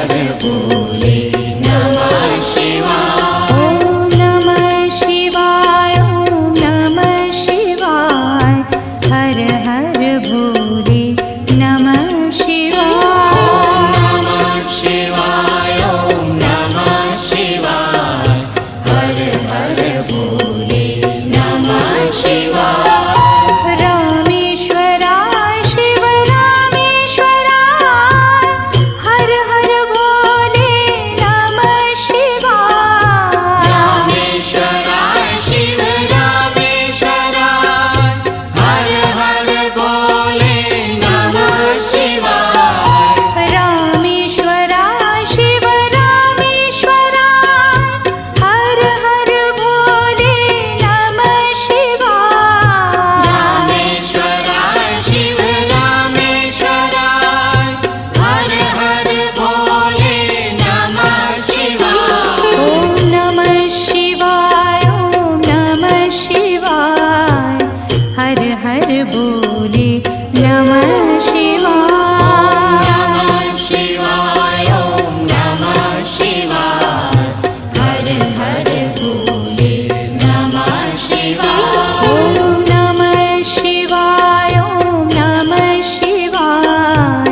हर भोले नमः शिवाय। ओम नमः शिवाय, ओम नमः शिवाय, हर हर भोले नमः शिवाय। नमः शिवाय, ओम नमः शिवाय, हर हर भोले नमः शिवाय। रामेश्वराय शिव रामेश्वराय, हर हर भोले नमः शिवाय। रामेश्वराय शिव रामेश्वराय, हर हर भोले नमः शिवाय। रामेश्वराय शिव रामेश्वराय, हर हर भोले नमः शिवाय। रामेश्वराय शिव रामेश्वराय, हर हर भोले नमः शिवाय। ओम नमः शिवाय, ओम नमः शिवाय, हर हर भोले नमः शिवाय। नमः शिवाय, ओम नमः शिवाय, हर हर भोले नमः शिवाय। ओम नमः शिवाय, ओम नमः शिवाय,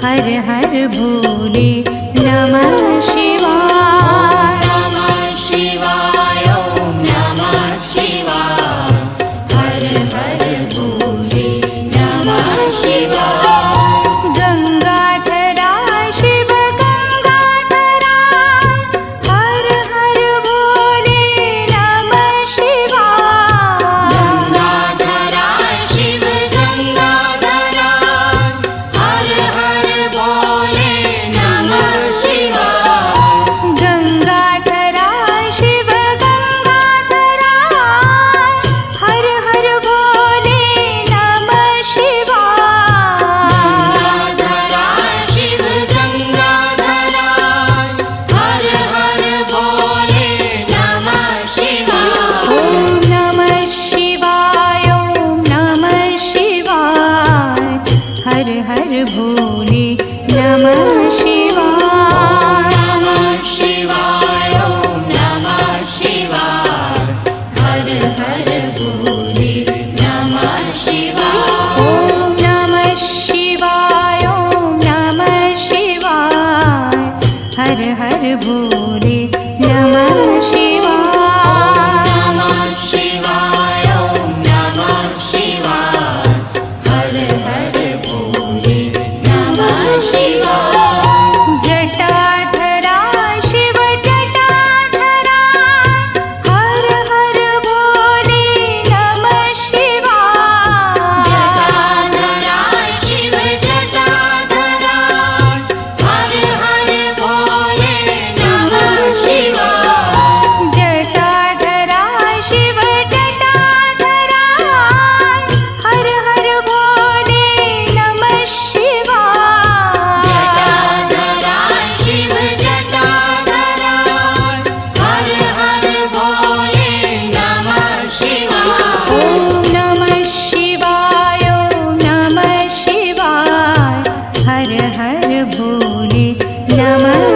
हर हर भोले नमः शिवाय। नमः शिवाय, ओम नमः शिवाय, हर हर भोले नमः शिवाय। गंगाधराय शिव गंगाधराय, हर हर भोले नमः शिवाय। गंगाधराय शिव गंगाधराय, हर हर भोले नमः शिवाय। गंगाधराय शिव गंगाधराय, हर हर भोले नमः शिवाय। गंगाधराय शिव गंगाधराय, हर हर भोले नमः शिवाय। ओम नमः शिवाय, ओम नमः शिवाय, हर हर भोले नमः शिवाय। नमः शिवाय, ओम नमः शिवाय, हर हर भोले नमः शिवाय। ओम नमः शिवाय, ओम नमः शिवाय, हर हर भोले नमः शिवाय। नमः शिवाय, ओम नमः शिवाय, हर हर भोले नमः शिवाय। जटाधराय शिव जटाधराय, हर हर भोले नमः शिवाय। जटाधराय शिव जटाधराय, हर हर भोले नमः शिवाय। जटाधराय शिव जटाधराय, हर हर भोले नमः शिवाय। जटाधराय शिव जटाधराय, हर हर भोले नमः शिवाय। ओम नमः शिवाय, ओम नमः शिवाय, हर हर भोले नमः